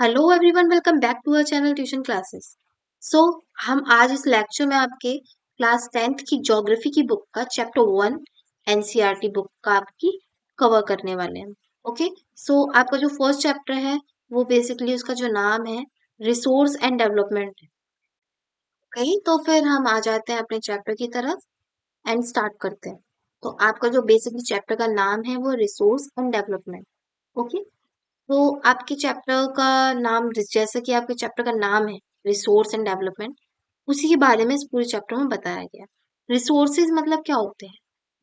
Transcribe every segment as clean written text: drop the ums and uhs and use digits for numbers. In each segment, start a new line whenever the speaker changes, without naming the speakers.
Hello everyone, welcome back to our channel tuition classes. So हम आज इस lecture में आपके क्लास 10th की ज्योग्राफी की बुक का चैप्टर 1 एनसीईआरटी बुक का आपकी कवर करने वाले हैं। ओके, सो आपका जो फर्स्ट चैप्टर है वो बेसिकली उसका जो नाम है रिसोर्स एंड डेवलपमेंट है। ओके, तो फिर हम आ जाते हैं अपने चैप्टर की तरफ एंड स्टार्ट करते हैं। तो आपका जो बेसिकली चैप्टर का नाम है वो रिसोर्स एंड डेवलपमेंट। ओके, तो आपके चैप्टर का नाम जैसे कि आपके चैप्टर का नाम है रिसोर्स एंड डेवलपमेंट, उसी के बारे में इस पूरे चैप्टर में बताया गया। रिसोर्सेज मतलब क्या होते हैं?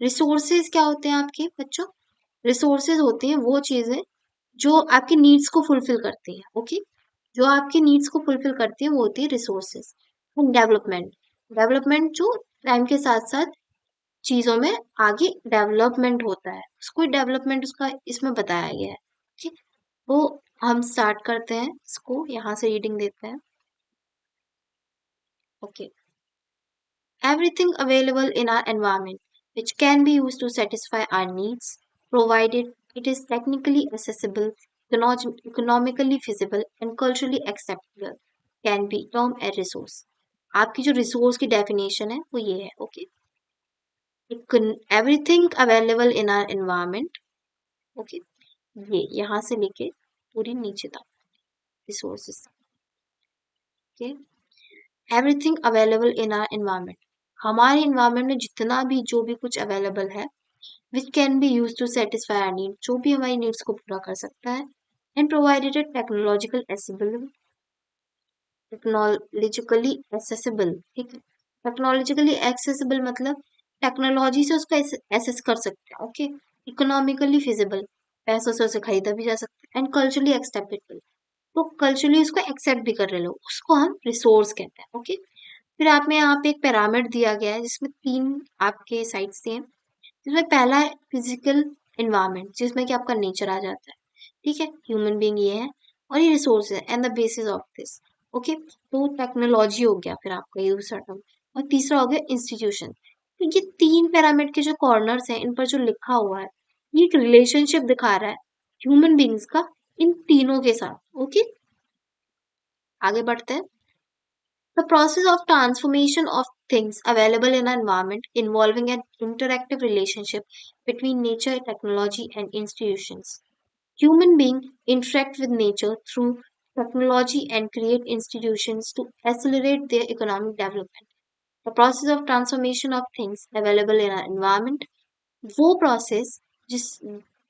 रिसोर्सेज क्या होते हैं आपके बच्चों? रिसोर्सेज होते हैं वो चीजें जो आपकी नीड्स को फुलफिल करती है। ओके, जो आपकी नीड्स को फुलफिल करती है वो होती है रिसोर्सेज। एंड डेवलपमेंट, डेवलपमेंट जो टाइम के साथ साथ चीजों में आगे डेवलपमेंट होता है, उसको डेवलपमेंट उसका इसमें बताया गया है। ठीक, तो हम स्टार्ट करते हैं इसको, यहाँ से रीडिंग देते हैं। Okay, everything available in our environment which can be used to satisfy our needs, provided it is technically accessible, economically feasible and culturally acceptable, can be termed a resource. आपकी जो resource की definition है वो ये है। Okay, everything available in our environment. Okay, ये यहाँ से लेके पूरी नीचे तक resources. Okay, everything available in our environment, हमारे एनवायरमेंट में जितना भी जो भी कुछ अवेलेबल है, which can be use to satisfy our need, जो भी हमारी नीड्स को पूरा कर सकता है, and provided technological accessible, technologically accessible. ठीक है, टेक्नोलॉजिकली एक्सेसिबल मतलब टेक्नोलॉजी से उसको एसेस कर सकते हैं। ओके, इकोनॉमिकली फिजिबल, पैसों से उसे खरीदा भी जा सकता है, एंड कल्चरली एक्सेप्टेबल, तो कल्चरली उसको एक्सेप्ट भी कर रहे लोग, उसको हम रिसोर्स कहते हैं। ओके, फिर आप में यहाँ पे एक पिरामिड दिया गया है जिसमें 3 आपके साइड्स दिए हैं। जिसमें पहला है फिजिकल इन्वायरमेंट, जिसमें कि आपका नेचर आ जाता है। ठीक है, ह्यूमन बीइंग ये है और ये रिसोर्स है and the basis of this. Okay, तो टेक्नोलॉजी हो गया फिर आपका ये दूसरा टर्म, और तीसरा हो गया इंस्टीट्यूशन। तो ये 3 पिरामिड के जो कॉर्नर्स हैं इन पर जो लिखा हुआ है, ये एक रिलेशनशिप दिखा रहा है ह्यूमन बीइंग्स का इन तीनों के साथ। ओके, आगे बढ़ते हैं। The process of transformation of things available in an environment involving an interactive relationship between nature, technology, and institutions. Human beings interact with nature through technology and create institutions to accelerate their economic development. The process of transformation of things available in an environment, वो process जिस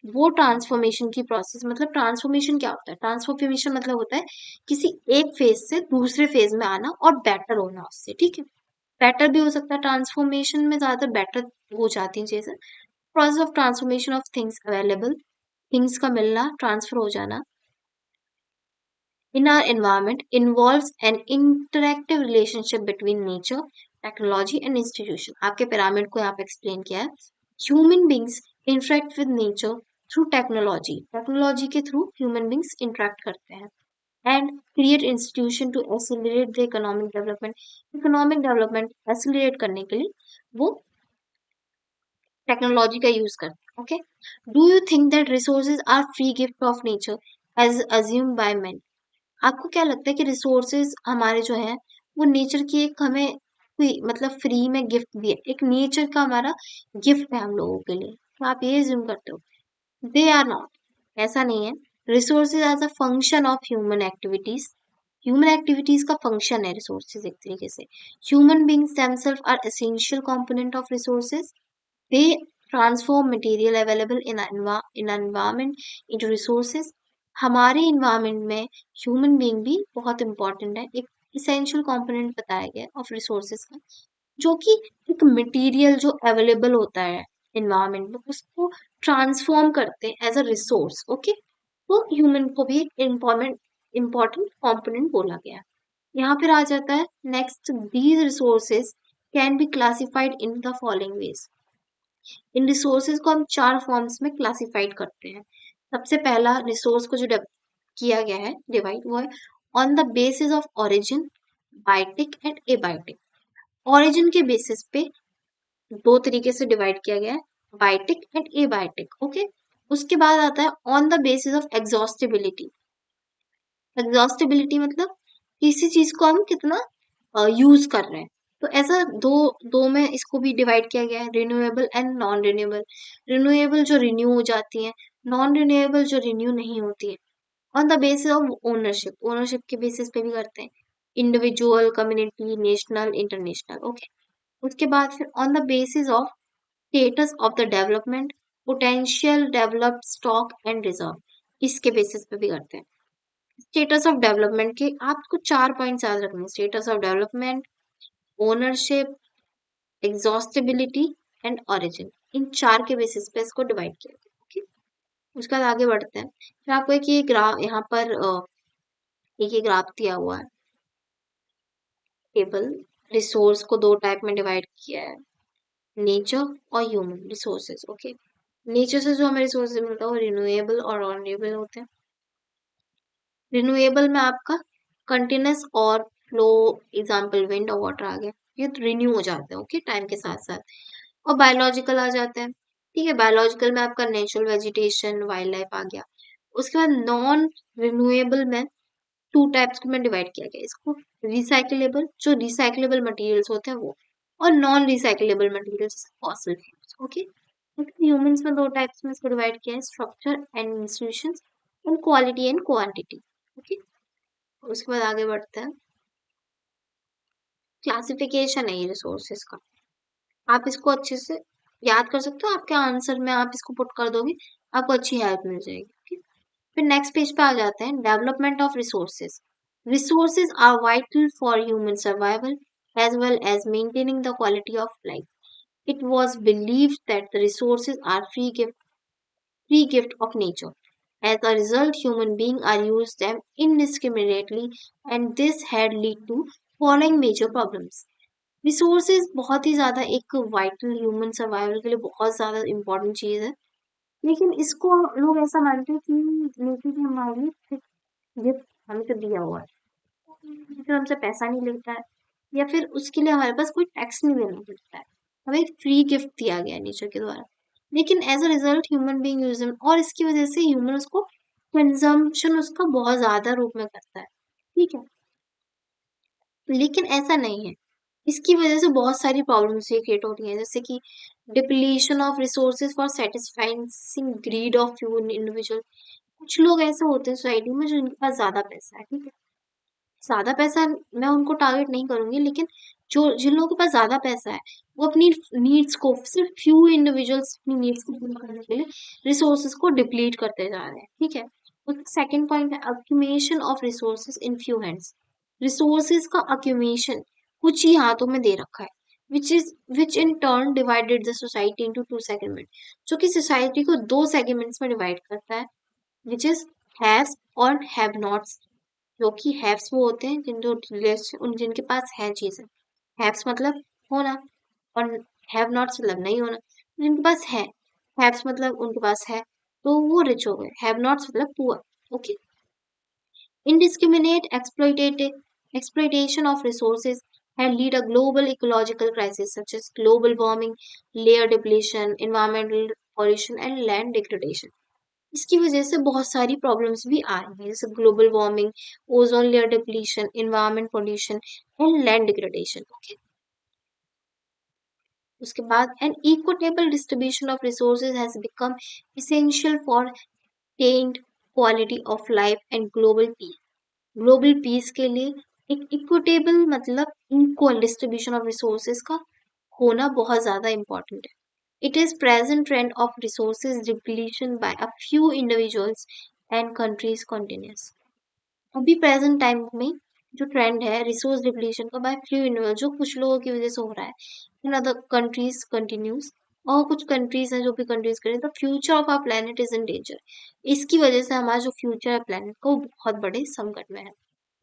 वो transformation की process, मतलब transformation क्या होता है? Transformation मतलब होता है किसी एक फेज से दूसरे फेज में आना और बेटर होना उससे। ठीक है, बेटर भी हो सकता है, ट्रांसफॉर्मेशन में ज्यादातर बेटर हो जाती हैं चीजें। Process of transformation of things available, things का मिलना, ट्रांसफर हो जाना in our environment involves an interactive relationship between nature, technology and institution. आपके पिरामिड को यहाँ पे एक्सप्लेन किया है। Human beings interact with nature through technology. Technology के थ्रू ह्यूमन बींग्स इंटरेक्ट करते हैं and create institution to accelerate the economic development. Economic development accelerate करने के लिए वो टेक्नोलॉजी का यूज करते हैं। Okay, do you think that resources are free gift of nature as assumed by man? आपको क्या लगता है कि रिसोर्सेज हमारे जो हैं वो नेचर की एक हमें कोई मतलब फ्री में गिफ्ट दिया, एक नेचर का हमारा गिफ्ट है हम लोगों के लिए, तो आप ये ज्यूम करते हो? दे आर नॉट, ऐसा नहीं है। Resources as a function of human activities, human activities का फंक्शन है रिसोर्सेज एक तरीके से। Human beings themselves are essential component of resources, they transform material available in environment into resources. हमारे इन्वायरमेंट में ह्यूमन बीइंग भी बहुत इंपॉर्टेंट है, एक इसेंशियल कंपोनेंट बताया गया ऑफ रिसोर्सेज का, जो कि एक मटेरियल जो अवेलेबल होता है इन्वायरमेंट में उसको ट्रांसफॉर्म करते हैं एज अ रिसोर्स। ओके, तो ह्यूमन को भी एक इम्पॉर्टेंट कंपोनेंट बोला गया। यहाँ फिर आ जाता है next, these resources can be classified in the following veg. In resources को हम 4 फॉर्म्स में क्लासिफाइड करते हैं। सबसे पहला रिसोर्स को जो किया गया है डिवाइड, वो है on the basis of origin, biotic and abiotic. Origin के बेसिस पे 2 तरीके से डिवाइड किया गया है, बायोटिक एंड एबायोटिक। ओके, उसके बाद आता है on the basis of exhaustibility, exhaustibility मतलब किसी चीज को हम कितना यूज कर रहे हैं। तो ऐसा दो दो में इसको भी डिवाइड किया गया है, renewable and non renewable. Renewable जो रिन्यू हो जाती है, नॉन रिन्यूएबल जो रिन्यू नहीं होती है। On the basis of ownership, ownership के बेसिस पे भी करते हैं, individual, community, national, international. Okay, उसके बाद फिर on the basis of status of the development, potential developed stock and reserve, इसके बेसिस पे भी करते हैं। स्टेटस ऑफ डेवलपमेंट के आपको 4 पॉइंट्स याद रखने हैं, status of development, ownership, exhaustibility and origin. इन 4 के बेसिस पे इसको डिवाइड किया गया। ओके, उसके बाद आगे बढ़ते हैं। फिर आपको एक ये ग्राफ यहाँ पर एक ये ग्राफ दिया हुआ है, टेबल। रिसोर्स को 2 टाइप में डिवाइड किया है, नेचर और ह्यूमन रिसोर्सेज। ओके, नेचर से जो हमें रिसोर्सेज मिलता है वो रिन्यूएबल और नॉन रिन्यूएबल होते हैं। रिन्यूएबल में आपका कंटिन्यूस और फ्लो, एग्जाम्पल विंड और वाटर आ गया, ये तो रिन्यू हो जाते हैं ओके टाइम के साथ साथ। और बायोलॉजिकल आ जाते हैं, ठीक है, बायोलॉजिकल में आपका नेचुरल वेजिटेशन, वाइल्ड लाइफ आ गया। उसके बाद नॉन रिन्यूएबल में 2 टाइप्स को में डिवाइड किया गया इसको, रिसाइकलेबल, जो रिसाइकलेबल मटेरियल्स होते हैं वो, और non recyclable materials, fossil fuels. Okay, humans में 2 टाइप्स में इसको डिवाइड किया है, structure and institutions and quality and quantity. Okay, उसके बाद आगे बढ़ते हैं, क्लासिफिकेशन है ये रिसोर्सेज का। आप इसको अच्छे से याद कर सकते हो, आपके आंसर में आप इसको पुट कर दोगे, आपको अच्छी हेल्प मिल जाएगी। ठीक, फिर नेक्स्ट पेज पे आ जाते हैं, development of resources. Resources are vital for human survival as well as maintaining the quality of life. It was believed that the resources are free gift of nature. As a result, human beings are used them indiscriminately, and this had lead to following major problems. Resources बहुत ही ज्यादा एक vital human survival के लिए बहुत ज्यादा important चीज है, लेकिन इसको लोग ऐसा मानते हैं कि नेचर ने हमारे लिए गिफ्ट हमें तो दिया हुआ है, फिर हमसे पैसा नहीं लेता है, या फिर उसके लिए हमारे पास कोई टैक्स नहीं देना पड़ता है, हमें एक फ्री गिफ्ट दिया गया है नेचर के द्वारा। लेकिन as a result human being use them, और इसकी वजह से ह्यूमन उसको कंजम्पशन उसका बहुत ज्यादा रूप में करता है, ठीक है। लेकिन ऐसा नहीं है, इसकी वजह से बहुत सारी प्रॉब्लम्स ये क्रिएट हो रही हैं, जैसे कि depletion of resources for satisfying greed of few individual. कुछ लोग ऐसे होते हैं सोसाइटी में जिनके पास ज्यादा पैसा है, ठीक है, ज्यादा पैसा, मैं उनको टारगेट नहीं करूंगी, लेकिन जो जिन लोगों के पास ज्यादा पैसा है वो अपनी नीड्स को, सिर्फ फ्यू इंडिविजुअल्स अपनी नीड्स को पूरा करने के लिए रिसोर्सेज को डिप्लीट करते जा रहे हैं, ठीक है। सेकंड पॉइंट है accumulation of resources in few hands. Resources का अक्यूमुलेशन कुछ ही हाथों में दे रखा है, which in turn divided the society into 2 segments, जो कि सोसाइटी को 2 सेगमेंट्स में डिवाइड करता है, which is हैव्स और हैव नॉट्स। जो कि हैव्स वो होते हैं उन जिनके पास है चीजें, हैव्स मतलब होना, और हैव नॉट्स मतलब नहीं होना। जिनके पास है, हैव्स मतलब उनके पास है तो वो रिच हो गए, हैव नॉट्स मतलब poor. Okay, indiscriminate exploitation of resources had led a global ecological crisis such as global warming, layer depletion, environmental pollution and land degradation. इसकी वजह से बहुत सारी प्रॉब्लम्स भी आ रही हैं, जैसे global warming, ozone layer depletion, environment pollution and land degradation. Okay, उसके बाद an equitable distribution of resources has become essential for attained quality of life and global peace. Global peace के लिए एक इक्विटेबल मतलब इक्वल डिस्ट्रीब्यूशन ऑफ रिसोर्सेज का होना बहुत ज्यादा इम्पोर्टेंट है। It is present trend of resources depletion by a few individuals and countries continues. अभी प्रेजेंट टाइम में जो ट्रेंड है रिसोर्स डिप्लीशन का बाय फ्यू इंडिविजुअल, जो कुछ लोगों की वजह से हो रहा है, इन अदर कंट्रीज कंटिन्यूज, और कुछ कंट्रीज हैं जो भी कंट्रीज करें, the future of our planet is in danger. इसकी वजह से हमारा जो फ्यूचर है प्लेनेट का वो बहुत बड़े संकट में है,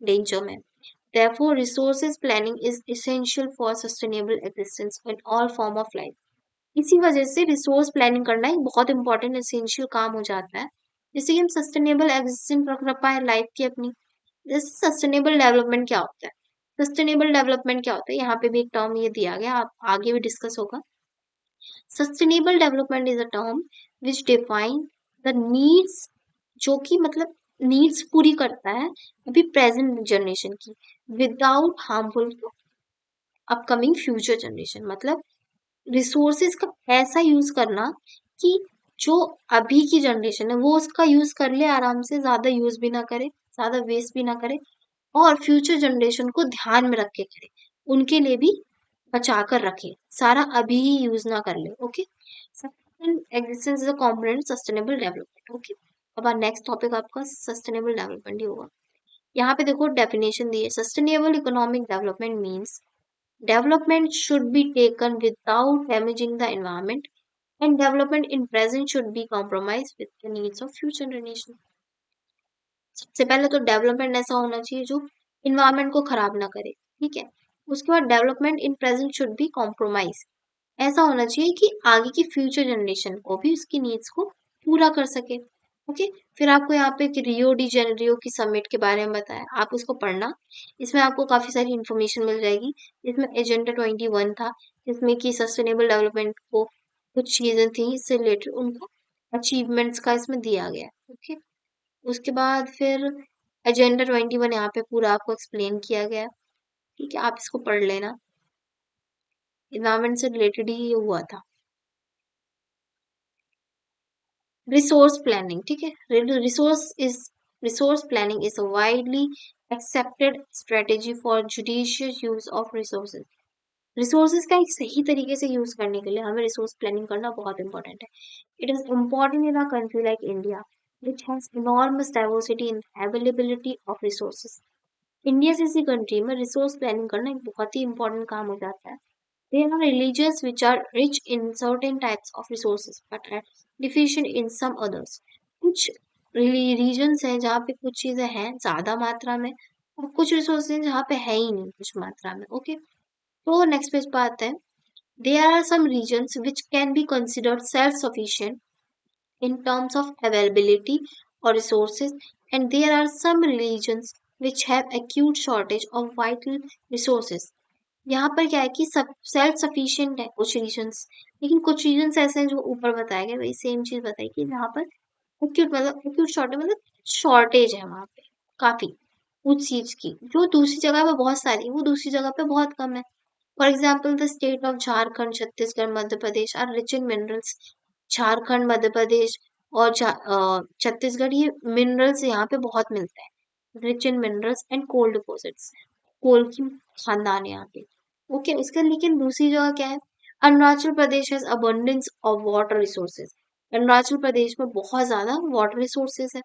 डेंजर में। Therefore, resources planning is essential for sustainable existence in all form of life. इसी वजह से रिसोर्स प्लानिंग करना एक बहुत इंपॉर्टेंट एसेंशियल काम हो जाता है, जिससे कि हम सस्टेनेबल एग्जिस्टेंस रख पाए लाइफ की अपनी। जैसे सस्टेनेबल डेवलपमेंट क्या होता है, सस्टेनेबल डेवलपमेंट क्या होता है, यहाँ पे भी एक टर्म ये दिया गया, आप आगे भी डिस्कस होगा। Sustainable development is a term which define the needs, जो कि मतलब नीड्स पूरी करता है अभी प्रेजेंट जनरेशन की without harmful to upcoming future generation. मतलब रिसोर्सेज का ऐसा यूज करना कि जो अभी की जनरेशन है वो उसका यूज कर ले आराम से, ज्यादा यूज भी ना करे, ज्यादा वेस्ट भी ना करे, और फ्यूचर जनरेशन को ध्यान में रख के करे, उनके लिए भी बचा कर रखे, सारा अभी ही यूज ना कर ले। Okay, existence is a component sustainable development. Okay, अब नेक्स्ट टॉपिक आपका सस्टेनेबल डेवलपमेंट ही होगा। यहाँ पे देखो डेफिनेशन दी है, sustainable economic development means development should be taken without damaging the environment, and development in present should be compromised with the needs of future generation। सबसे पहले तो डेवलपमेंट ऐसा होना चाहिए जो इन्वायरमेंट को खराब ना करे, ठीक है। उसके बाद development in present should be compromise, ऐसा होना चाहिए कि आगे की फ्यूचर जनरेशन को भी उसकी नीड्स को पूरा कर सके। ओके, फिर आपको यहाँ पे रियो डी जेनेरियो की समिट के बारे में बताया, आप उसको पढ़ना, इसमें आपको काफी सारी इंफॉर्मेशन मिल जाएगी। इसमें एजेंडा 21 था, जिसमें कि सस्टेनेबल डेवलपमेंट को कुछ चीजें थी इससे रिलेटेड, उनको अचीवमेंट्स का इसमें दिया गया। ओके, उसके बाद फिर एजेंडा 21 यहाँ पे पूरा आपको एक्सप्लेन किया गया, ठीक है, आप इसको पढ़ लेना, इन्वायरमेंट से रिलेटेड ही ये हुआ था। रिसोर्स प्लानिंग, ठीक है, resource planning is a widely accepted strategy for judicious use of resources. Resources का एक सही तरीके से यूज करने के लिए हमें रिसोर्स प्लानिंग करना बहुत इंपॉर्टेंट है। It is important in a country like India which has enormous diversity in availability of resources. India जैसी कंट्री में रिसोर्स प्लानिंग करना एक बहुत ही इंपॉर्टेंट काम हो जाता है। There are religions which are rich in certain types of resources but are deficient in some others। कुछ रीजन्स हैं जहाँ पे कुछ चीजें हैं ज्यादा मात्रा में, और कुछ रिसोर्सेज जहाँ पे है ही नहीं कुछ मात्रा में। ओके, तो नेक्स्ट पेज पे आते हैं। There are some regions which can be considered self-sufficient in terms of availability or resources, and there are some regions which have acute shortage of vital resources। यहाँ पर क्या है कि सब सेल्फ सफिशिएंट है कुछ रीजन्स, लेकिन कुछ रीजन्स ऐसे हैं जो ऊपर बताए गए, वही सेम चीज बताई कि जहाँ पर एक्यूट शॉर्टेज मतलब शॉर्टेज है वहाँ पे काफी उस चीज की, जो दूसरी जगह पे बहुत सारी है वो दूसरी जगह पे बहुत कम है। For example the state of Jharkhand, Chhattisgarh, Madhya Pradesh are rich in minerals. Jharkhand, Madhya Pradesh और छत्तीसगढ़, ये मिनरल्स यहाँ पे बहुत मिलते हैं, rich in minerals and coal deposits, coal की खानदान है यहाँ पे। ओके, उसका लेकिन दूसरी जगह क्या है, Arunachal Pradesh has abundance of water resources. Arunachal Pradesh में बहुत ज्यादा वाटर रिसोर्सेज है,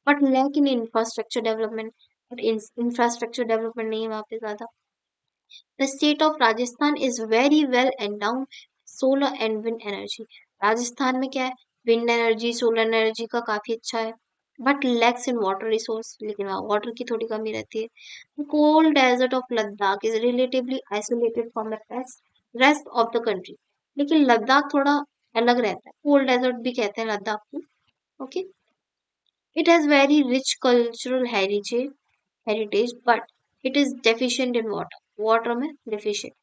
but lack in infrastructure development, but infrastructure development नहीं है वहाँ पे ज्यादा। The state of Rajasthan is very well endowed solar and wind energy। Rajasthan में क्या है, विंड एनर्जी, सोलर एनर्जी का काफी अच्छा है, but lacks in water resource, लेकिन वहाँ वाटर की थोड़ी कमी रहती है। Cold desert of Ladakh is relatively isolated from the rest of the country. लेकिन लद्दाख थोड़ा अलग रहता है, कोल्ड डेजर्ट भी कहते हैं लद्दाख को। Okay, it has very rich cultural heritage but it is deficient in water, water में deficient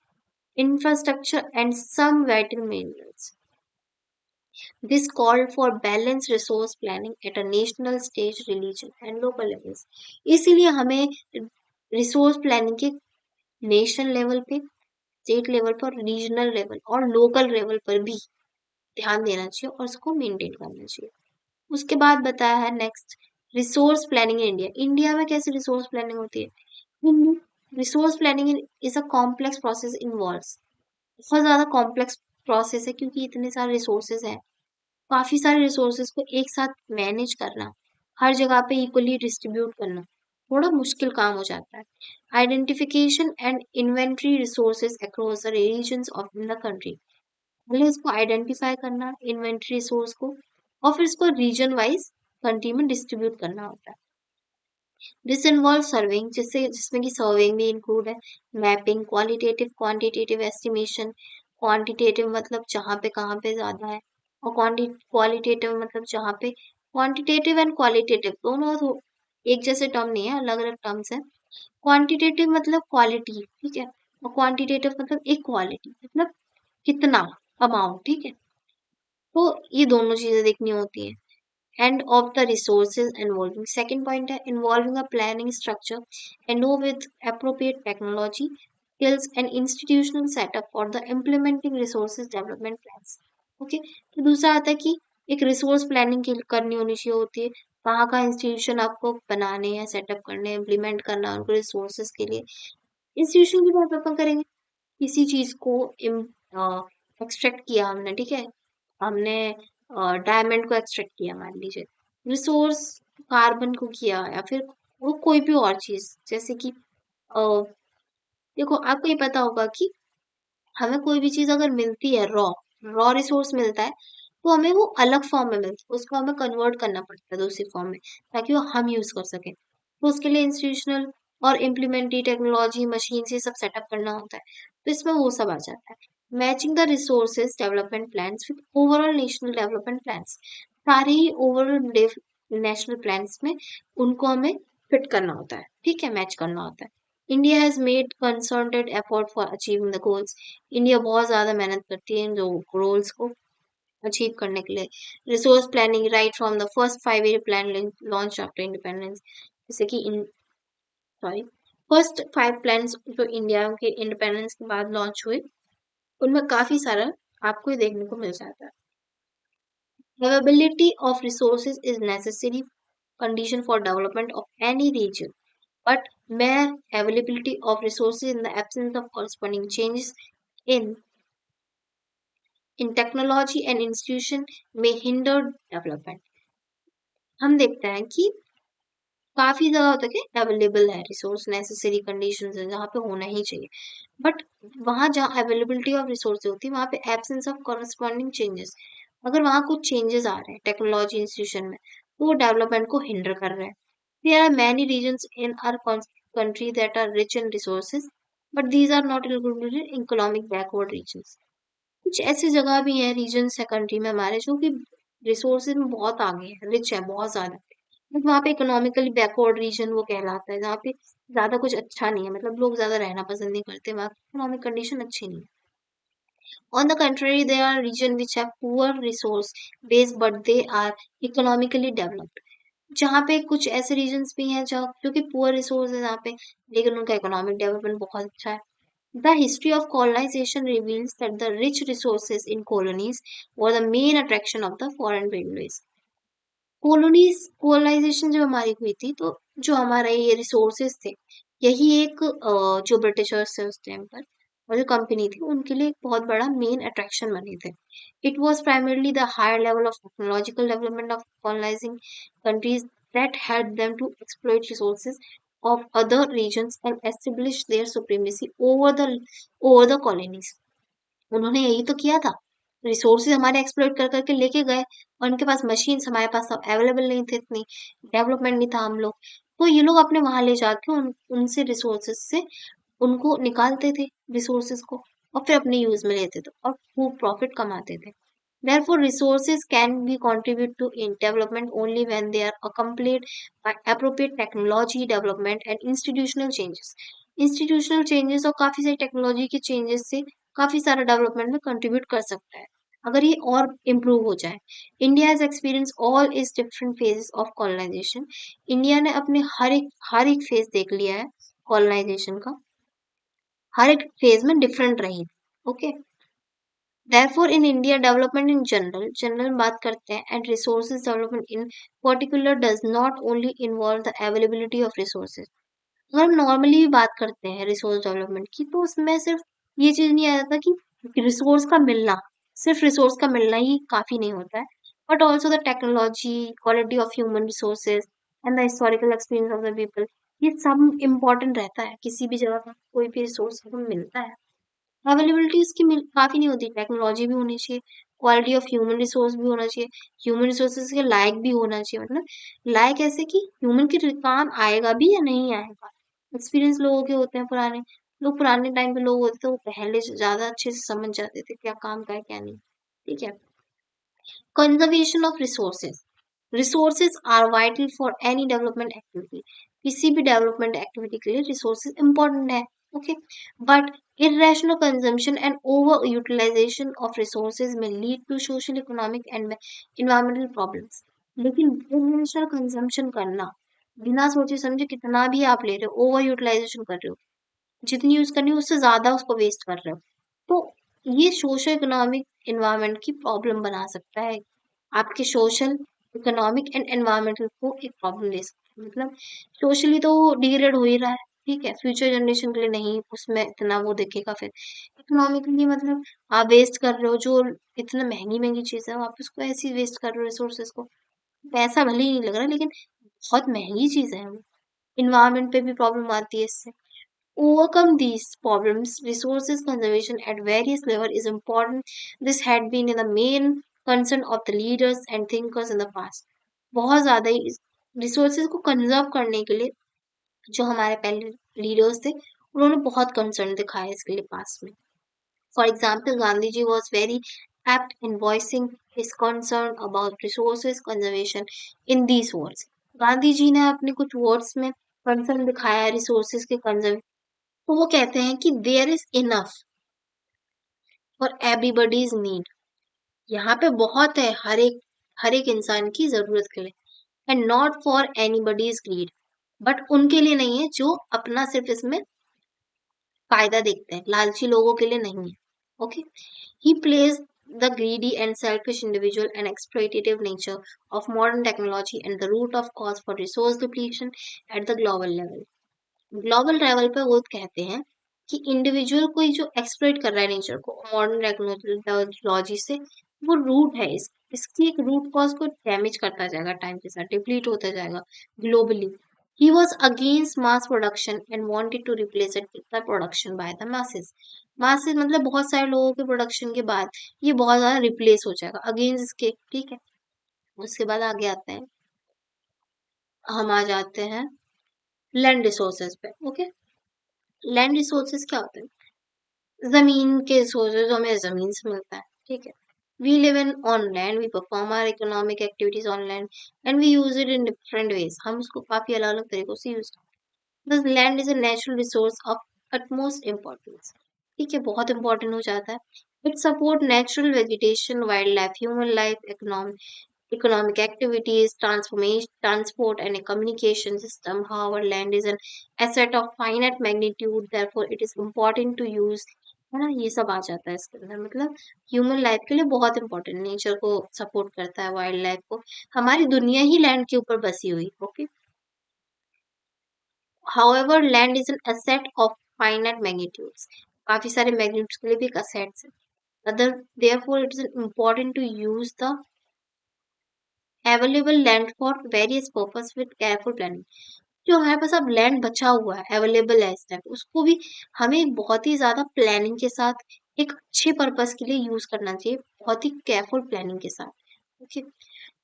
infrastructure and some vital minerals। This called for balanced resource planning at a national stage, region and local levels। इसीलिए हमें resource planning के national level पे, state level पर, regional level और local level पर भी ध्यान देना चाहिए और उसको मेंटेन करना चाहिए। उसके बाद बताया है next, resource planning in India. India में कैसे रिसोर्स प्लानिंग होती है? Resource planning is a complex process involves, बहुत ज्यादा कॉम्प्लेक्स प्रोसेस है क्योंकि इतने सारे रिसोर्सेज हैं, काफी सारे रिसोर्सेज को एक साथ मैनेज करना, हर जगह पे इक्वली डिस्ट्रीब्यूट करना थोड़ा मुश्किल काम हो जाता है। Identification and inventory resources across the regions of the country, पहले इसको आइडेंटिफाई करना इन्वेंटरी रिसोर्स को, और फिर इसको रीजन वाइज कंट्री में डिस्ट्रीब्यूट करना होता है। दिस इन्वॉल्व सर्विंग, जिसमें कि सर्विंग भी इंक्लूड है, mapping, qualitative quantitative estimation. Quantitative मतलब जहाँ पे कहाँ पे ज्यादा है, और क्वालिटेटिव मतलब जहाँ पे, क्वांटिटेटिव एंड क्वालिटेटिव दोनों तो एक जैसे टर्म नहीं है, अलग अलग टर्म्स है। क्वांटिटेटिव मतलब क्वालिटी, ठीक है, और क्वांटिटेटिव मतलब एक क्वालिटी मतलब कितना अमाउंट, ठीक है। तो ये दोनों चीजें देखनी होती है। and of the resources involving. Second point है involving a planning structure and know with appropriate technology, skills and institutional setup for the implementing resources development plans. Okay तो दूसरा आता है कि एक रिसोर्स प्लानिंग करनी होनी चाहिए होती है, कहाँ का इंस्टीट्यूशन आपको बनाने हैं, सेटअप करने, इम्प्लीमेंट करना है उनको रिसोर्सेज के लिए। इंस्टीट्यूशन की बात अपन करेंगे, किसी चीज को एक्सट्रैक्ट किया हमने, ठीक है, हमने डायमंड को एक्सट्रैक्ट किया मान लीजिए, रिसोर्स कार्बन को किया या फिर वो कोई भी और चीज, जैसे कि देखो आपको ये पता होगा कि हमें कोई भी चीज अगर मिलती है रॉ, रॉ रिसोर्स मिलता है तो हमें वो अलग फॉर्म में मिलता है, उसको हमें कन्वर्ट करना पड़ता है दूसरी फॉर्म में ताकि वो हम यूज कर सकें। तो उसके लिए इंस्टीट्यूशनल और इम्प्लीमेंटी टेक्नोलॉजी मशीन से सब सेटअप करना होता है, तो इसमें वो सब आ जाता है। Matching the resources development plans with overall national development plans, सारे ही ओवरऑल नेशनल प्लान्स में उनको हमें फिट करना होता है, ठीक है, मैच करना होता है। India has made concerted effort for achieving the goals, India बहुत ज्यादा मेहनत करती है इन जो गोल्स को अचीव करने के लिए। Resource planning right from the first 5 year plan launch after independence, जैसे कि सॉरी फर्स्ट 5 प्लान्स जो इंडिया के इंडिपेंडेंस के बाद लॉन्च हुए, उनमें काफी सारा आपको ये देखने को मिल जाता है। Availability of resources is necessary condition for development of any region, but mere availability of resources in the absence of corresponding changes in technology and institution may hinder development. हम देखते हैं कि काफी जगह होता है कि अवेलेबल है रिसोर्स, नेसेसरी कंडीशंस है जहाँ पे होना ही चाहिए, बट वहाँ जहाँ अवेलेबिलिटी ऑफ रिसोर्स होती है वहाँ पे एब्सेंस ऑफ कॉरस्पॉन्डिंग चेंजेस, अगर वहाँ कुछ चेंजेस आ रहे हैं टेक्नोलॉजी इंस्टीट्यूशन में तो वो डेवलपमेंट को हिंडर कर रहे हैं। There are many regions in our country that are rich in resources but these are not included economic backward regions, कुछ ऐसी जगह भी हैं, रीजन्स है कंट्री में हमारे जो कि रिसोर्सेज में बहुत आगे हैं, रिच है बहुत ज्यादा, बट वहाँ पे इकोनॉमिकली बैकवर्ड रीजन वो कहलाता है, जहाँ पे ज्यादा कुछ अच्छा नहीं है, मतलब लोग ज्यादा रहना पसंद नहीं करते, वहाँ की इकोनॉमिक कंडीशन अच्छी नहीं है। On the contrary, there are regions which have poor resource base but they are economically developed. जहाँ पे कुछ ऐसे रीजन्स भी हैं जहाँ जो कि पुअर रिसोर्स है जहाँ पे, लेकिन उनका इकोनॉमिक डेवलपमेंट बहुत अच्छा है। The history of colonization reveals that the rich resources in colonies were the main attraction of the foreign railways. Colonization जब हमारी हुई थी तो जो हमारा ये रिसोर्सेज थे, यही एक जो ब्रिटिशर्स थे उस टाइम पर और जो कंपनी थी उनके लिए एक बहुत बड़ा मेन अट्रैक्शन बने थे। It was primarily the higher level of technological development of colonizing countries that helped them to exploit resources of other regions and establish their supremacy over the colonies. उन्होंने यही तो किया था, रिसोर्सेज हमारे exploit कर करके लेके गए और उनके पास मशीन्स हमारे पास सब अवेलेबल नहीं थे, इतनी डेवलपमेंट नहीं था हम लोग, तो ये लोग अपने वहां ले जाके उनसे रिसोर्सेज से उनको निकालते थे रिसोर्सेज को और फिर अपने यूज में लेते थे और खूब प्रॉफिट कमाते थे। Therefore, resources can be contribute to in development only when they are accompanied by appropriate technology development and institutional changes. Institutional changes और काफी सारी टेक्नोलॉजी के चेंजेस से काफी सारा डेवलपमेंट में कंट्रीब्यूट कर सकता है अगर ये और इम्प्रूव हो जाए। India has experience all is different phases of colonization, India ने अपने हर एक फेज देख लिया है कॉलोनाइजेशन का, हर एक फेज में डिफरेंट रही, okay. Therefore, in India, development in general, general बात करते हैं, and resources development in particular does not only involve the availability of resources. अगर हम नॉर्मली भी बात करते हैं रिसोर्स डेवलपमेंट की तो उसमें सिर्फ ये चीज नहीं आ जाता कि रिसोर्स का मिलना, सिर्फ रिसोर्स का मिलना ही काफी नहीं होता है, but also the technology, quality of human resources and the historical experience of the people, ये सब इम्पोर्टेंट रहता है किसी भी जगह का कोई भी रिसोर्स हमें मिलता है। अवेलेबिलिटी इसकी काफी नहीं होती, टेक्नोलॉजी भी होनी चाहिए, क्वालिटी ऑफ ह्यूमन रिसोर्स भी होना चाहिए, ह्यूमन रिसोर्सेज के लायक भी होना चाहिए, मतलब लायक ऐसे कि ह्यूमन के काम आएगा भी या नहीं आएगा। एक्सपीरियंस लोगों के होते हैं पुराने, लोग पुराने टाइम पे लोग होते थे वो पहले से ज्यादा अच्छे से समझ जाते थे क्या काम का है क्या नहीं, ठीक है। Conservation of resources, resources are vital for any development activity, किसी भी डेवलपमेंट एक्टिविटी के लिए रिसोर्सेज इंपॉर्टेंट है, okay, but irrational consumption and over utilization of resources may lead to social, economic and environmental problems. लेकिन इनवेंशनल consumption करना बिना सोचे समझे कितना भी आप ले रहे हो, ओवर यूटिलाइजेशन कर रहे हो, जितनी यूज करनी है उससे ज्यादा उसको वेस्ट कर रहे हो, तो ये सोशो इकोनॉमिक एनवायरनमेंट की प्रॉब्लम बना सकता है। आपके सोशल इकोनॉमिक एंड एनवायरमेंटल को एक प्रॉब्लम दे सकता है। मतलब सोशली तो डिग्रेड हो ही रहा है, ठीक है, फ्यूचर जनरेशन के लिए नहीं उसमें इतना वो दिखेगा। फिर इकोनॉमिकली मतलब आप वेस्ट कर रहे हो, जो इतना महंगी महंगी चीज है आप उसको ऐसे ही वेस्ट कर रहे हो रिसोर्सेज को। पैसा भले ही नहीं लग रहा लेकिन बहुत महंगी चीज है वो। इन्वायरमेंट पे भी प्रॉब्लम आती है इससे। Overcome these problems, resources conservation at various levels is important. This had been in the main concern of the leaders and thinkers in the past. बहुत ज्यादा ही रिसोर्सेज को कंजर्व करने के लिए जो हमारे पहले लीडर्स थे उन्होंने बहुत कंसर्न दिखाया इसके लिए पास में। For example, Gandhiji was very apt in voicing his concern about resources conservation in these words. Gandhi ji ने अपने कुछ वर्ड्स में कंसर्न दिखाया रिसोर्सेज के कंजर्व। तो वो कहते हैं कि there is enough for everybody's need. यहाँ पे बहुत है हर एक इंसान की जरूरत के लिए, and not for anybody's greed. But उनके लिए नहीं है जो अपना सिर्फ इसमें फायदा देखते हैं, लालची लोगों के लिए नहीं है। Okay, he place the greedy and selfish individual and exploitative nature of modern technology and the root of cause for resource depletion at the global level. Global level पे वो कहते हैं कि इंडिविजुअल कोई जो एक्सप्लोइट कर रहा है नेचर को मॉडर्न टेक्नोलॉजी से, वो रूट है इसकी एक रूट कॉज को डैमेज करता जाएगा, टाइम के साथ डिप्लीट होता जाएगा globally. He was against mass production and wanted to replace it with the production by the masses. Masses मतलब बहुत सारे लोगों के प्रोडक्शन के बाद ये बहुत ज्यादा रिप्लेस हो जाएगा अगेंस्ट इसके, ठीक है। उसके बाद आगे आते हैं, हम आ जाते हैं लैंड रिसोर्सेज पे। ओके, लैंड रिसोर्सेज क्या होते हैं? जमीन के रिसोर्सेज हमें जमीन से मिलता है, ठीक है। We live in on land, we perform our economic activities on land and we use it in different ways. हम उसको काफी अलग अलग तरीकों से यूज करते हैं। Land is a natural resource of utmost importance, ठीक है, बहुत इंपॉर्टेंट हो जाता है। It support natural vegetation, wild life, human life, economic activities, transformation, transport, and a communication system. However, land is an asset of finite magnitude, therefore it is important to use, है ना, ये सब आ जाता है इसके अंदर। मतलब ह्यूमन लाइफ के लिए बहुत इंपॉर्टेंट, नेचर को सपोर्ट करता है, वाइल्ड लाइफ को। हमारी दुनिया ही लैंड के ऊपर बसी हुई, okay. However, land is an asset of finite magnitudes. काफी सारे magnitudes के लिए भी एक assets है। Other, therefore, it is important to use the available land for various purpose with careful planning. जो हमारे पास अब लैंड बचा हुआ है, अवेलेबल है इस टाइम, उसको भी हमें बहुत ही ज्यादा प्लानिंग के साथ एक अच्छे पर्पस के लिए यूज करना चाहिए, बहुत ही केयरफुल प्लानिंग के साथ। Okay,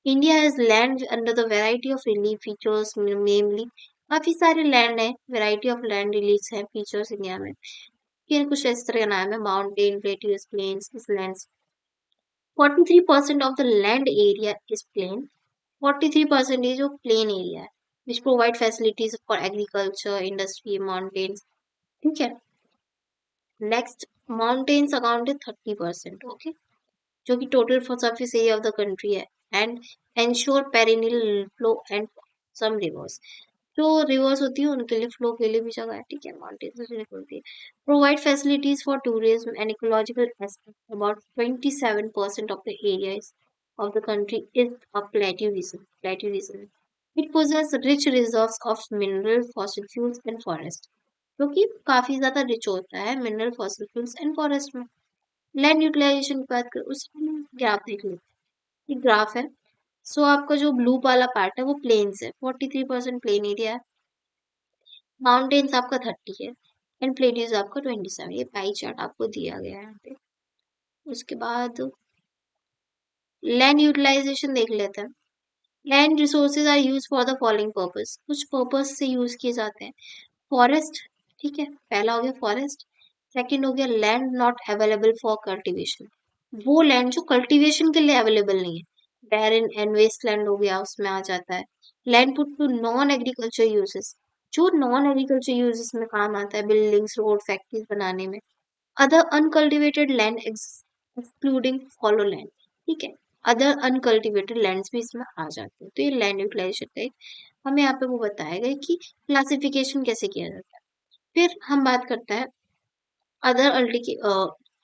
India has land under the variety of relief features, mainly काफी सारे लैंड है, वैरायटी ऑफ लैंड रिलीज है फीचर्स इंडिया में। ये कुछ इस तरह का नाम है, mountain, plateaus, plains, lands. 43% of the land area is plain. 43% is of plain area है, which provide facilities for agriculture, industry, mountains, ठीक है। नेक्स्ट, माउंटेन्स अकाउंट 30%, ओके, जो कि total for surface area of the country है, and ensure perennial flow and some rivers. जो rivers होती है उनके लिए फ्लो के लिए भी जगह है, ठीक है, माउंटेन्स से निकलती है। Provide facilities for tourism and ecological aspect. About 27% of the areas of the country is a plateau region. Plateau region. It possesses rich reserves of mineral, fossil fuels and forest. जो कि काफी ज्यादा rich होता है mineral, fossil fuels and forest में। Land utilisation की बात करें उसमें ग्राफ देख लेते हैं। ये ग्राफ है। सो आपका जो ब्लू वाला पार्ट है वो प्लेन्स है, 43% प्लेन एरिया है। माउंटेन्स आपका 30 है एंड प्लेन्स आपका 27। ये पाई चार्ट आपको दिया गया है यहाँ पे। उसके बाद लैंड यूटिलाइजेशन देख लेते हैं। Land resources are use for the following purpose, कुछ पर्पस से यूज किए जाते हैं। फॉरेस्ट, ठीक है, पहला हो गया फॉरेस्ट। सेकंड हो गया land not available for cultivation, वो लैंड जो कल्टीवेशन के लिए अवेलेबल नहीं है। बैरन एंड वेस्ट लैंड हो गया, उसमें आ जाता है। Land put to non agriculture uses, जो नॉन एग्रीकल्चर यूजेस में काम आता है, बिल्डिंग्स, रोड, फैक्ट्रीज बनाने में। Other uncultivated land excluding fallow land, ठीक है। अदर अनकल्टिवेटेड लैंड्स भी इसमें आ जाते हैं। तो ये लैंड यूटिलाइजेशन का एक हमें यहाँ पे वो बताया गया कि क्लासिफिकेशन कैसे किया जाता है। फिर हम बात करते हैं अदर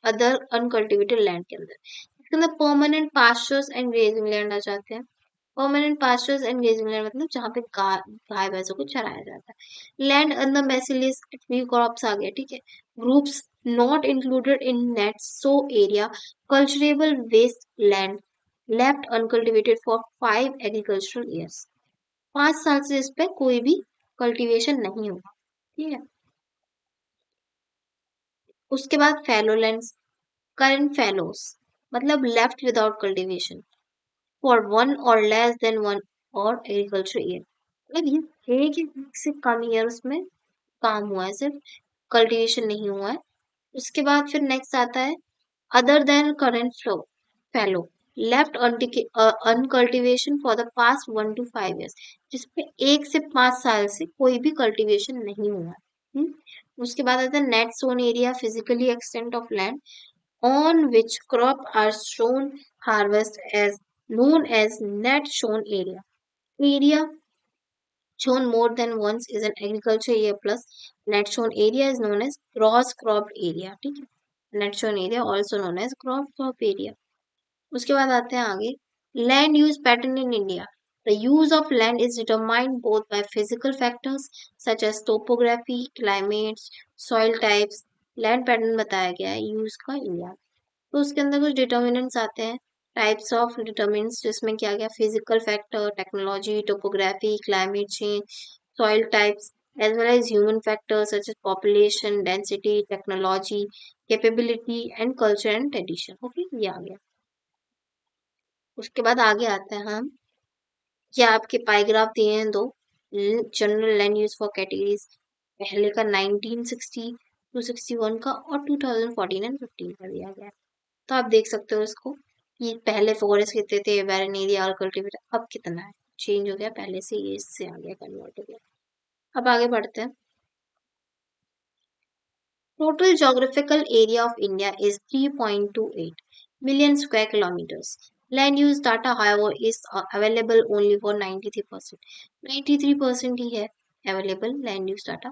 अदर अनकल्टिवेटेड लैंड के अंदर। इसके अंदर permanent pastures and grazing land आ जाते हैं। Permanent pastures and grazing land मतलब जहाँ पे गाय भैंसों को चराया जाता है। Land under miscellaneous tree crops आ गया, ठीक है। Groves not included in net sown area culturable waste land left uncultivated for 5 agricultural years. 5 साल से इस पे कोई भी कल्टीवेशन नहीं होगा, ठीक है। उसके बाद फैलोलैंड्स, करंट फैलोस मतलब left without cultivation for 1 or less than 1 और एग्रीकल्चर ईयर, मतलब ये है कि एक से कम ईयर उसमें काम हुआ है, सिर्फ कल्टीवेशन नहीं हुआ है। उसके बाद फिर नेक्स्ट आता है other than current flow fallow left uncultivation for the past 1 to 5 years, जिसपे 1 से 5 साल से कोई भी कल्टीवेशन नहीं हुआ है। उसके बाद आता है net sown area physically extent of land on which crop are shown harvest as known as net shown area. Area shown more than once is an agriculture year plus net shown area is known as gross cropped area, ठीक है। net shown area also known as gross crop area. उसके बाद आते हैं आगे land use pattern in India. The use of land is determined both by physical factors such as topography, climates, soil types. land pattern बताया गया है use का India. तो उसके अंदर कुछ डिटर्मिनेंट्स आते हैं, टाइप्स ऑफ डिटर्मिनेंट्स, जिसमें क्या गया physical factor, technology, topography, climate change, soil types, as well as human factors such as population, density, technology, capability and culture and tradition. Okay, ये आ गया। उसके बाद आगे आते हैं हम, क्या आपके पाइग्राफ दिए हैं दो, general land use for categories, पहले का 1960 261 का और 2014 एंड 15 का दिया गया है। तो आप देख सकते हो इसको कि पहले फॉरेस्ट कितने थे, बैरन एरिया और कल्टीवेटर, अब कितना है, चेंज हो गया, पहले से ये इससे आ गया, कन्वर्ट हो गया। अब आगे बढ़ते हैं। Total geographical area of India is 3.28 million square kilometers. Land use data, however, is available only for 93%. 93% ही है अवेलेबल लैंड यूज डाटा,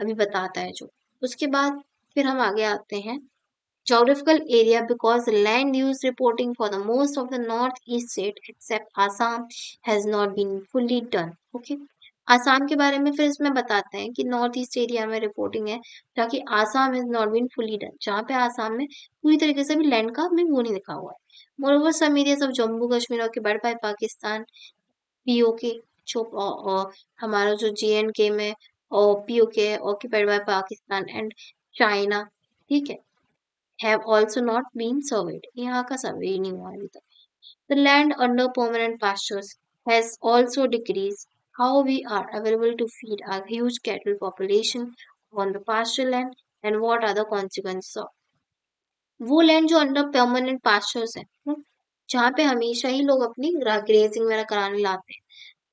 अभी बताता है जो। उसके बाद फिर हम आगे आते हैं geographical area because land use reporting for the most of the northeast state except Assam has not been fully done. Okay. Assam के बारे में फिर इसमें बताते हैं कि नॉर्थ ईस्ट एरिया में रिपोर्टिंग है, ताकि Assam has not been fully done, जहाँ पे आसाम में पूरी तरीके से भी लैंड का हमें वो नहीं लिखा हुआ है। Moreover some areas of Jammu Kashmir occupied by Pakistan, POK, जो हमारा जो JNK में और POK occupied by Pakistan and China, ठीक है, have also not been surveyed. यहाँ का सर्वे ही नहीं हुआ अभी तक। The land under permanent pastures has also decreased. How we are available to feed our huge cattle population on the pasture land and what are the consequences of वो land जो under permanent pastures है, जहाँ पे हमेशा ही लोग अपनी grazing वगैरह कराने लाते हैं,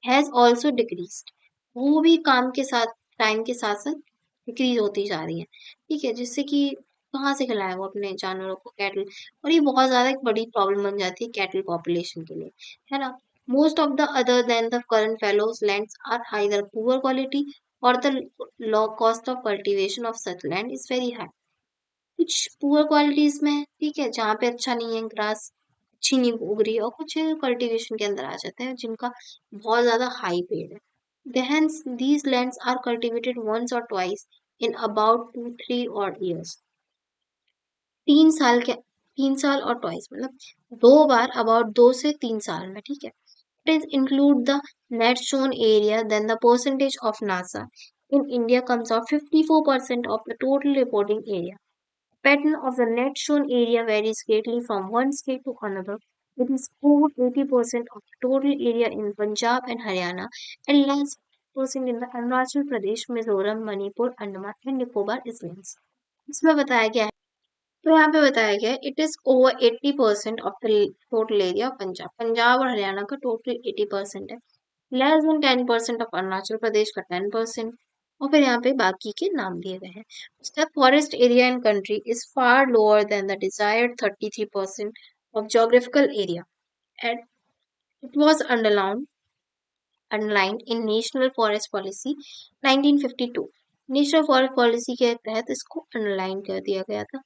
हैज ऑल्सो डिक्रीज, वो भी काम के साथ टाइम के साथ साथ डिक्रीज होती जा रही है, ठीक है। जिससे कि कहाँ से खिलाए वो अपने जानवरों को, कैटल, और ये बहुत ज्यादा एक बड़ी प्रॉब्लम बन जाती है कैटल पॉपुलेशन के लिए, है ना। Most of the other than the current fallows lands are either poor quality or the low cost of cultivation of such land is very high. कुछ पुअर क्वालिटीज में है, ठीक है, जहाँ पे अच्छा नहीं है, ग्रास अच्छी नहीं उग रही है, और कुछ कल्टीवेशन के अंदर आ जाते हैं जिनका बहुत ज्यादा हाई पेड़ है। Hence, these lands are cultivated once or twice in about 2-3 odd years. 3 साल के 3 साल और ट्वाइस मतलब 2 बार, अबाउट 2 से 3 साल में, ठीक है। Please include the net shown area, then the percentage of NASA in India comes out 54% of the total reporting area. Pattern of the net shown area varies greatly from one state to another. It is over 80% of the total area in Punjab and Haryana and less percent in the Arunachal Pradesh, Mizoram, Manipur, Andaman and Nicobar Islands. इसमें बताया गया है, तो यहाँ पे बताया गया है it is over 80% of the total area of Punjab, Punjab और हरियाणा का टोटल 80% है। Less than 10% of Arunachal Pradesh का 10%, और फिर यहाँ पे बाकी के नाम दिए गए हैं। उसका forest area in country is far lower than the desired 33% of geographical area. and it was underlined in national forest policy 1952। National forest policy के तहत इसको अंडरलाइन कर दिया गया था।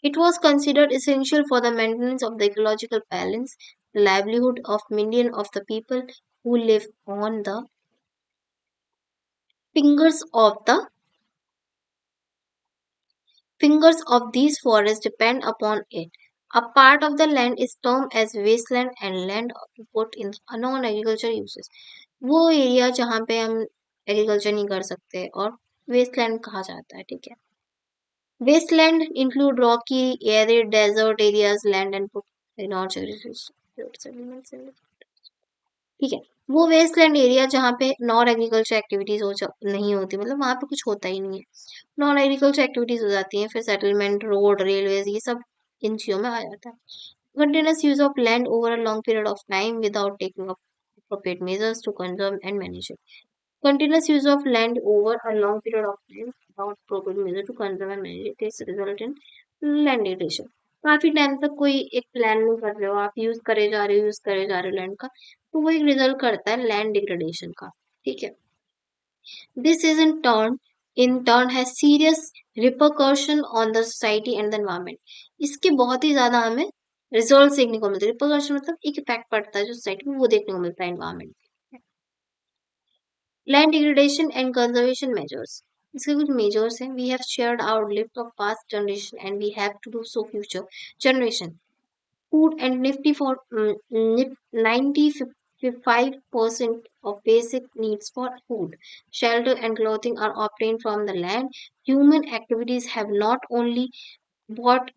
It was considered essential for the maintenance of the ecological balance, the livelihood of millions of the people who live on the fingers of the fingers of these forests depend upon it. A part of the land is termed as wasteland and land put in non-agriculture uses. वो area जहाँ पे हम agriculture नहीं कर सकते और Westland कहा जाता है, ठीक है। Wasteland include rocky, arid, desert areas, land and put in ठीक है। वो वेस्टलैंड एरिया जहाँ पे नॉन एग्रीकल्चर एक्टिविटीज नहीं होती, मतलब वहां पे कुछ होता ही नहीं है, नॉन एग्रीकल्चर एक्टिविटीज हो जाती हैं, फिर सेटलमेंट, रोड, रेलवेज, ये सब इन चीजों में आ जाता है। Continuous use of land over a long period of time without taking appropriate measures to conserve and manage it. Continuous use of land over a long period of time without appropriate measures to conserve and manage it is result in land degradation. काफी time तक कोई एक plan नहीं कर रहे हो, आप use करे जा रहे हो लैंड का, तो वो एक रिजल्ट करता है लैंड डिग्रेडेशन का, ठीक है। This is in turn has serious repercussion on the society and the environment. इसके बहुत ही ज्यादा हमें रिजल्ट देखने को मिलते हैं। रिपरकर्शन मतलब एक इफेक्ट पड़ता है जो सोसाइटी में, वो देखने को मिलता है environment. Land degradation and conservation measures, इसके कुछ मेजर्स हैं। We have shared our lift of past generation and we have to do so future generation. Food and nifty for 95% of basic needs for food, shelter, and clothing are obtained from the land. Human activities have not only brought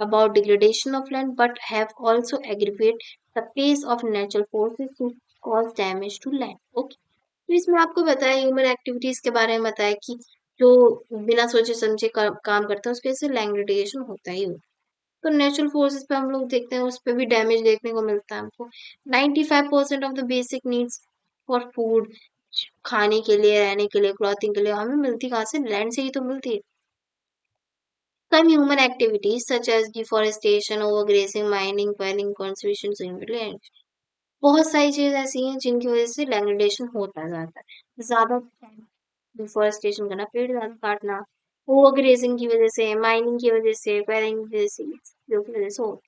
about degradation of land but have also aggravated the pace of natural forces to cause damage to land. Okay. तो इसमें आपको बताया human activities के बारे में बताया कि जो बिना सोचे समझे काम करते हैं उसके वजह से लैंड डिग्रेडेशन होता ही होता है। तो नेचुरल फोर्सेस पे हम लोग देखते हैं, उस पे भी डैमेज देखने को मिलता है हमको। 95% of the basic needs for food, खाने के लिए, रहने के लिए, क्लॉथिंग के लिए हमें मिलती कहाँ से? लैंड से ही तो मिलती है। Some human activities such as deforestation, overgrazing, mining, quelling, conservation, and बहुत सारी चीजें ऐसी हैं जिनकी वजह से लैंग्रेडेशन होता जाता है। ज्यादा डिफोरेस्टेशन करना, पेड़ ज्यादा काटना, ओवरग्रेजिंग की वजह से, माइनिंग की वजह से, क्वेलिंग की वजह से, जो की वजह से हो।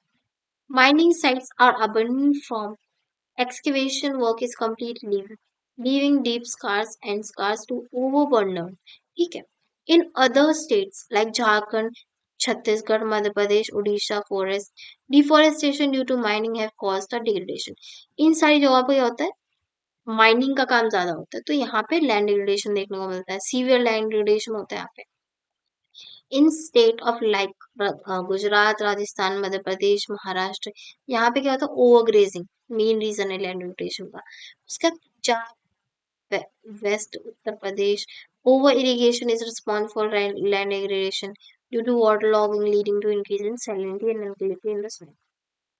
Mining sites are abandoned from excavation work is complete leaving deep scars to overburden. ठीक है। In other states like Jharkhand, Chhattisgarh, Madhya Pradesh, Odisha forest deforestation due to mining have caused the degradation. इन सारी जगहों पे क्या होता है? Mining का काम ज्यादा होता है, तो यहाँ पे लैंड डिग्रेडेशन देखने को मिलता है, सीवियर लैंड डिग्रेडेशन होता है यहाँ पे। In state of like Gujarat, Rajasthan, Madhya Pradesh, Maharashtra, यहाँ पे क्या होता है? ओवरग्रेजिंग मेन रीजन है लैंड डिग्रेडेशन का। उसका west Uttar Pradesh, over irrigation is responsible for land degradation due to water logging leading to increase in salinity and alkalinity in the soil.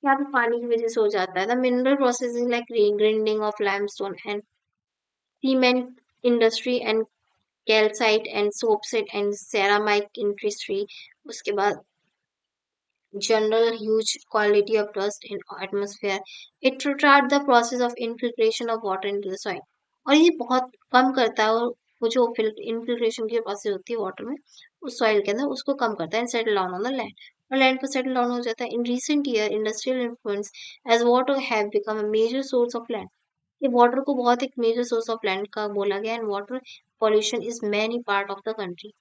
यहाँ पे पानी की वजह से हो जाता है। The mineral processing like grinding of limestone and cement industry and calcite and सोपसेट and सेरामाइक industry, उसके बाद general huge quality of dust in atmosphere. It retards the process of infiltration of water into the soil. और ये बहुत कम करता है, और वो जो इनफिल्ट्रेशन की प्रोसेस होती है वाटर में उस सॉइल के अंदर, उसको कम करता है and settle down on the land, और लैंड पर सेटल डाउन हो जाता है। In recent year industrial influence as water have become a major source of land. ये वाटर को बहुत एक मेजर सोर्स ऑफ लैंड का बोला गया, and water pollution is many part of the country.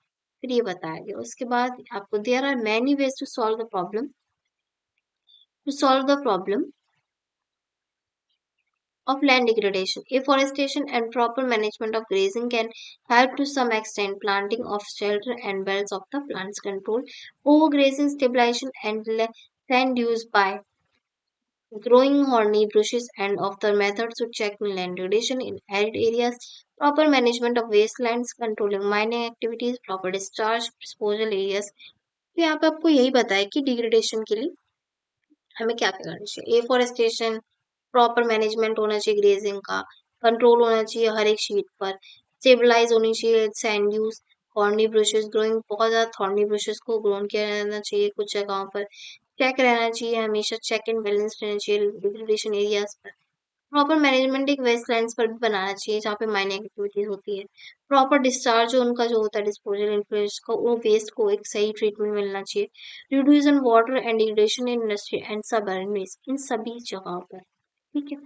फिर ये बताया गया। उसके बाद आपको there are many ways to solve the problem. To solve the problem of land degradation, afforestation and proper management of grazing can help to some extent. Planting of shelter and belts of the plants control overgrazing, stabilization and land use by growing horny bushes and of the methods to check land degradation in arid areas. Proper management of wastelands, controlling mining activities, proper discharge disposal areas. तो यहाँ पे आपको यही बताया कि degradation के लिए हमें क्या करना चाहिए। एफोरेस्टेशन, प्रॉपर मैनेजमेंट होना चाहिए ग्रेजिंग का, कंट्रोल होना चाहिए हर एक शीट पर, स्टेबलाइज होनी चाहिए sand use, thorny brushes growing, बहुत ज्यादा थॉर्नी ब्रशेस को ग्रोन किया जाना चाहिए कुछ जगहों पर, चेक रहना चाहिए हमेशा, चेक एंड बैलेंस रहना चाहिए डिग्रेडेशन एरियाज पर। प्रॉपर मैनेजमेंट एक वेस्टलैंड्स पर भी बनाना चाहिए जहाँ पे माइनिंग एक्टिविटीज होती है। प्रॉपर डिस्चार्ज जो उनका जो होता है डिस्पोजल इन्फ्लुएंस का, वो वेस्ट को एक सही ट्रीटमेंट मिलना चाहिए। Reduce in water and degradation in industry and सब इन सभी जगहों पर। ठीक है,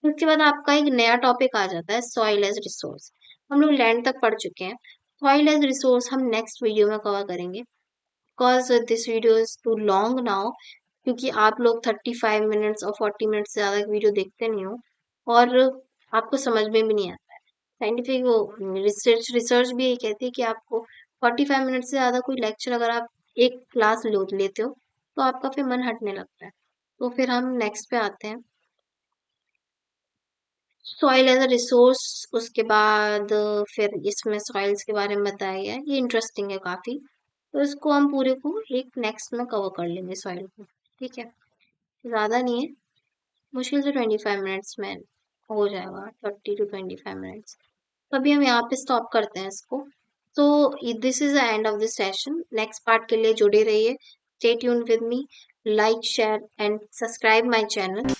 उसके बाद आपका एक नया टॉपिक आ जाता है सॉइल एज रिसोर्स। हम लोग लैंड तक पढ़ चुके हैं, सॉइल एज रिसोर्स हम नेक्स्ट वीडियो में कवर करेंगे। Because this video is too long now, क्योंकि आप लोग 35 मिनट्स और 40 मिनट्स से ज़्यादा वीडियो देखते नहीं हो और आपको समझ में भी नहीं आता है। साइंटिफिक वो रिसर्च भी यही कहती है कि आपको 45 मिनट से ज़्यादा कोई लेक्चर अगर आप एक क्लास लो लेते हो तो आपका फिर मन हटने लगता है। तो फिर हम नेक्स्ट पे आते हैं, सॉइल एज अ रिसोर्स। उसके बाद फिर इसमें सॉइल्स के बारे में बताया गया है, ये इंटरेस्टिंग है काफ़ी। तो इसको हम पूरे को एक नेक्स्ट में कवर कर लेंगे सॉइल को। ठीक है, ज़्यादा नहीं है, मुश्किल से 25 मिनट्स में हो जाएगा, 30 to 25 मिनट्स। तो अभी हम यहाँ पे स्टॉप करते हैं इसको। तो this is the end of this session. Next part के लिए जुड़े रहिए, stay tuned with me, like share and subscribe my channel.